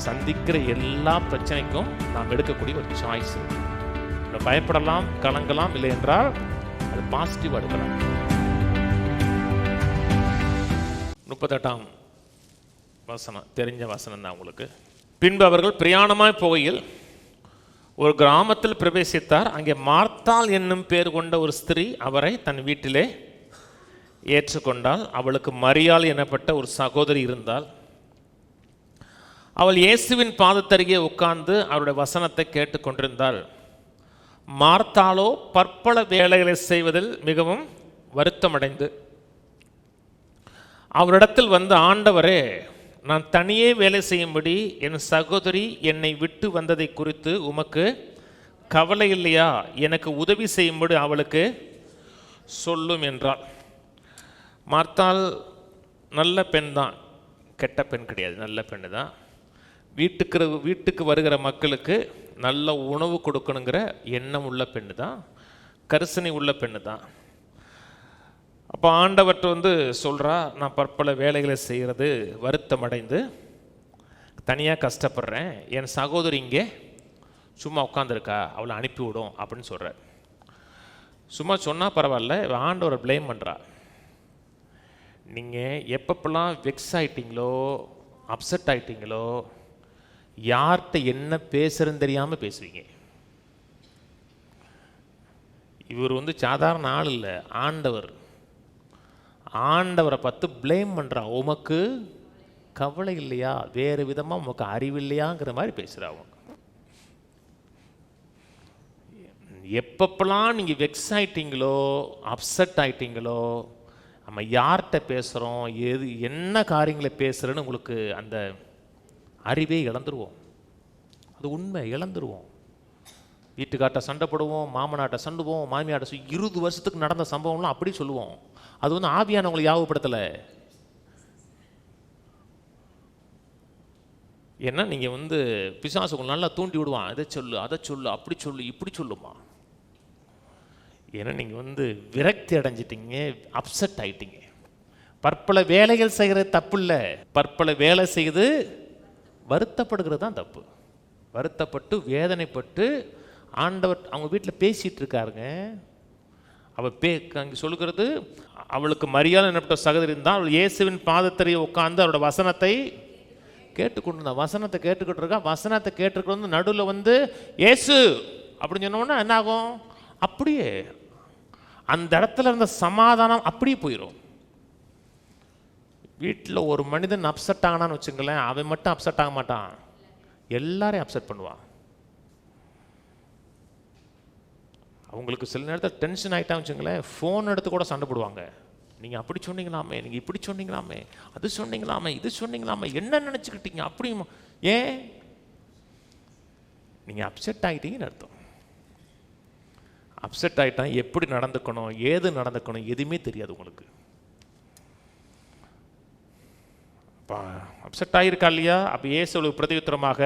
சந்திக்கிற எல்லா பிரச்சனைக்கும் நாம் எடுக்கக்கூடிய ஒரு சாய்ஸ். பயப்படலாம், கலங்கலாம், இல்லை என்றால் அது பாசிட்டிவ் எடுக்கலாம். 38ஆம் வசனம் தெரிஞ்ச வசனம் தான் உங்களுக்கு. பின்பு அவர்கள் பிரயாணமாய் போகையில் ஒரு கிராமத்தில் பிரவேசித்தார். அங்கே மார்த்தாள் என்னும் பேர் கொண்ட ஒரு ஸ்திரீ அவரை தன் வீட்டிலே ஏற்றுக்கொண்டாள். அவளுக்கு மரியாள் எனப்பட்ட ஒரு சகோதரி இருந்தாள். அவள் இயேசுவின் பாதத்தருகே உட்கார்ந்து அவருடைய வசனத்தை கேட்டுக்கொண்டிருந்தாள். மார்த்தாளோ பற்பல வேலைகளை செய்வதில் மிகவும் வருத்தமடைந்து அவரிடத்தில் வந்து, ஆண்டவரே, நான் தனியே வேலை செய்யும்படி என் சகோதரி என்னை விட்டு வந்ததை குறித்து உமக்கு கவலை இல்லையா? எனக்கு உதவி செய்யும்படி அவளுக்கு சொல்லும் என்றாள். மார்த்தாள் நல்ல பெண் தான், கெட்ட பெண் கிடையாது, நல்ல பெண்ணு தான். வீட்டுக்கு வருகிற மக்களுக்கு நல்ல உணவு கொடுக்கணுங்கிற எண்ணம் உள்ள பெண்ணு தான், கரிசனை உள்ள பெண்ணு தான். அப்போ ஆண்டவர்கிட்ட வந்து சொல்கிறா, நான் பற்பல வேலைகளை செய்கிறது வருத்தம் அடைந்து தனியாக கஷ்டப்படுறேன், என் சகோதரி இங்கே சும்மா உட்காந்துருக்கா, அவளை அனுப்பிவிடும் அப்படின்னு சொல்கிறார். சும்மா சொன்னால் பரவாயில்ல, ஆண்டவரை ப்ளேம் பண்ணுறா. நீங்கள் எப்பப்பெல்லாம் வெக்ஸ் ஆகிட்டீங்களோ, அப்செட் ஆகிட்டீங்களோ, யார்கிட்ட என்ன பேசுறதுன்னு தெரியாமல் பேசுவீங்க. இவர் வந்து சாதாரண ஆள் இல்லை, ஆண்டவர். ஆண்டவரை பார்த்து ப்ளேம் பண்ணுறா. உமக்கு கவலை இல்லையா, வேறு விதமாக உமக்கு அறிவு இல்லையாங்கிற மாதிரி பேசுகிறா. அவங்க எப்பப்பெல்லாம் நீங்கள் வெக்ஸ் ஆகிட்டீங்களோ, அப்செட் ஆகிட்டீங்களோ, நம்ம யார்கிட்ட பேசுகிறோம், என்ன காரியங்களை பேசுகிறேன்னு உங்களுக்கு அந்த அறிவே இழந்துருவோம். அது உண்மை, இழந்துருவோம். வீட்டுக்கார்ட்ட சண்டை போடுவோம், மாமனாட்ட சண்டுவோம், மாமியாட்ட 20 வருஷத்துக்கு நடந்த சம்பவம்லாம் அப்படி சொல்லுவோம். அது வந்து ஆவியானவங்களை யாவப்படுத்தலை. ஏன்னா நீங்கள் வந்து பிசாசு உங்களை நல்லா தூண்டி விடுவான். இதை சொல்லு, அதை சொல்லு, அப்படி சொல்லு, இப்படி சொல்லுமா. ஏன்னா நீங்கள் வந்து விரக்தி அடைஞ்சிட்டீங்க, அப்செட் ஆகிட்டீங்க. பற்பல வேலைகள் செய்கிறது தப்பு இல்லை, பற்பல வேலை செய்து வருத்தப்படுகிறது தான் தப்பு. வருத்தப்பட்டு வேதனைப்பட்டு ஆண்டவர் அவங்க வீட்டில் பேசிகிட்டு இருக்காருங்க. அவள் அங்கே சொல்லுகிறது, அவளுக்கு மரியாதை என்னப்பட்ட சகோதரி இருந்தால் அவள் இயேசுவின் பாதத்தறியை உட்காந்து அவரோட வசனத்தை கேட்டுக்கொண்டு வசனத்தை கேட்டுக்கிட்டு இருக்கா. வசனத்தை கேட்டுக்கிட்டு வந்து நடுவில் வந்து இயேசு அப்படின்னு சொன்னோன்னா என்ன ஆகும்? அப்படியே அந்த இடத்துல இருந்த சமாதானம் அப்படியே போயிடும். வீட்டில் ஒரு மனிதன் அப்செட் ஆகனான்னு வச்சுங்களேன், அவன் மட்டும் அப்செட் ஆக மாட்டான், எல்லாரையும் அப்செட் பண்ணுவான். அவங்களுக்கு சில நேரத்தில் டென்ஷன் ஆகிட்டான்னு வச்சுங்களேன், ஃபோன் எடுத்து கூட சண்டை போடுவாங்க. நீங்கள் அப்படி சொன்னீங்களாமே, நீங்கள் இப்படி சொன்னீங்களாமே, அது சொன்னீங்களாமே, இது சொன்னீங்களாமே, என்ன நினச்சிக்கிட்டீங்க அப்படி. ஏன்? நீங்கள் அப்செட் ஆகிட்டீங்கன்னு அர்த்தம். அப்செட் ஆகிட்டான் எப்படி நடந்துக்கணும், ஏது நடந்துக்கணும், எதுவுமே தெரியாது உங்களுக்கு. அப்செட் ஆகியிருக்கா இல்லையா? அப்போ இயேசுவுக்கு பிரதியுத்தரமாக,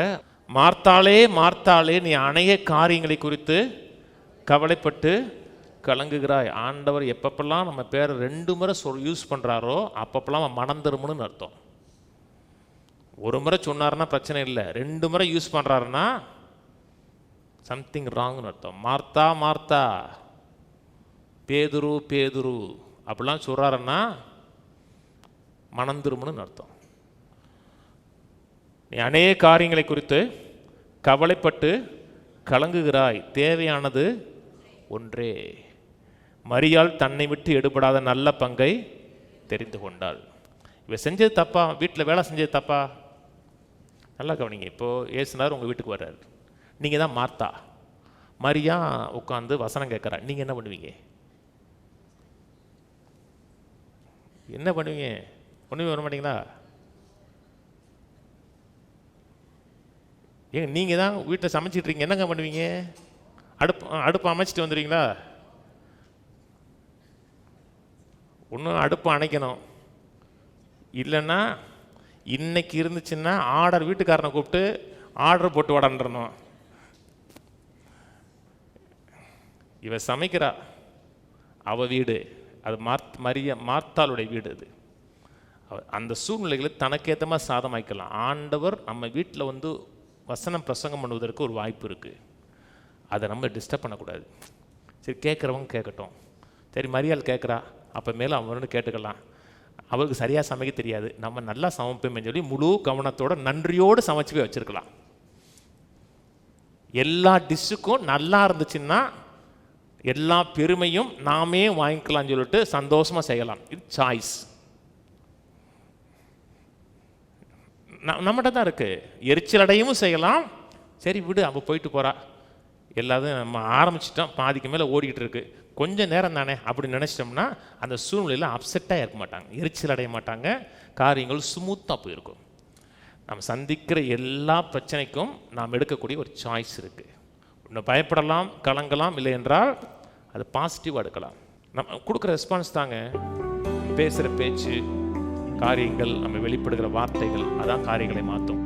மார்த்தாளே மார்த்தாளே, நீ அநேக காரியங்களை குறித்து கவலைப்பட்டு கலங்குகிறாய். ஆண்டவர் எப்பப்பெல்லாம் நம்ம பேரை 2 முறை யூஸ் பண்ணுறாரோ அப்பப்பெல்லாம் மனம் திரும்பணும்னு அர்த்தம். ஒரு முறை சொன்னாருன்னா பிரச்சனை இல்லை, 2 முறை யூஸ் பண்ணுறாருன்னா சம்திங் ராங்னு அர்த்தம். மார்த்தா மார்த்தா, பேதுரு பேதுரு அப்படிலாம் சொல்கிறாருன்னா மனம் திரும்பணும்னு அர்த்தம். நீ அநேக காரியங்களை குறித்து கவலைப்பட்டு கலங்குகிறாய், தேவையானது ஒன்றே. மரியாள் தன்னை விட்டு எடுபடாத நல்ல பங்கை தெரிந்து கொண்டாள். இவ செஞ்சது தப்பா? வீட்டில் வேலை செஞ்சது தப்பா? நல்லா கவனிங்க. இப்போது ஏசுனார் உங்கள் வீட்டுக்கு வர்றாரு, நீங்கள் தான் மார்த்தா. மரியா உட்காந்து வசனம் கேட்குறா, நீங்கள் என்ன பண்ணுவீங்க? என்ன பண்ணுவீங்க? ஒன்றுமே வர மாட்டீங்களா? ஏங்க நீங்கள் தான் வீட்டில் சமைச்சிட்டு இருக்கீங்க, என்னங்க பண்ணுவீங்க? அடுப்பு அமைச்சிட்டு வந்துடுவீங்களா? ஒன்றும் அடுப்பு அணைக்கணும், இல்லைன்னா இன்னைக்கு இருந்துச்சுன்னா ஆர்டர் வீட்டுக்காரனை கூப்பிட்டு ஆர்டர் போட்டு வாடன்றணும். இவ சமைக்கிறா, அவள் வீடு அது மார்த்தாளுடைய வீடு. அது அந்த சூழ்நிலைகளை தனக்கேற்ற மாதிரி சாதமாக்கலாம். ஆண்டவர் நம்ம வீட்டில் வந்து வசனம் பிரசங்கம் பண்ணுவதற்கு ஒரு வாய்ப்பு இருக்குது. அதை நம்ம டிஸ்டர்ப் பண்ணக்கூடாது. சரி, கேட்குறவங்க கேட்கட்டும். சரி, மரியாள் கேட்குறா, அப்போ மேலே அவனு கேட்டுக்கலாம். அவருக்கு சரியாக சமைக்க தெரியாது, நம்ம நல்லா சமைப்போமே சொல்லி முழு கவனத்தோட நன்றியோடு சமைச்சு போய் வச்சுருக்கலாம். எல்லா டிஷ்ஷுக்கும் நல்லா இருந்துச்சுன்னா எல்லா பெருமையும் நாமே வாங்கிக்கலாம்னு சொல்லிட்டு சந்தோஷமாக செய்யலாம். இது சாய்ஸ் நம்மகிட்ட தான் இருக்குது. எரிச்சல் அடையவும் செய்யலாம். சரி விடு, அவள் போயிட்டு போகிறா, எல்லாத்தையும் நம்ம ஆரம்பிச்சிட்டோம், பாதிக்கு மேலே ஓடிக்கிட்டு இருக்கு, கொஞ்சம் நேரம் தானே அப்படின்னு நினச்சிட்டோம்னா அந்த சூழ்நிலையில் அப்செட்டாக இருக்க மாட்டாங்க, எரிச்சல் அடைய மாட்டாங்க, காரியங்கள் ஸ்மூத்தாக போயிருக்கும். நம்ம சந்திக்கிற எல்லா பிரச்சனைக்கும் நாம் எடுக்கக்கூடிய ஒரு சாய்ஸ் இருக்குது. ஒன்று பயப்படலாம், கலங்கலாம், இல்லை என்றால் அது பாசிட்டிவாக எடுக்கலாம். நம்ம கொடுக்குற ரெஸ்பான்ஸ் தாங்க, பேசுகிற பேச்சு, காரியங்கள், நம்ம வெளிப்படுகிற வார்த்தைகள், அதான் காரியங்களை மாற்றும்.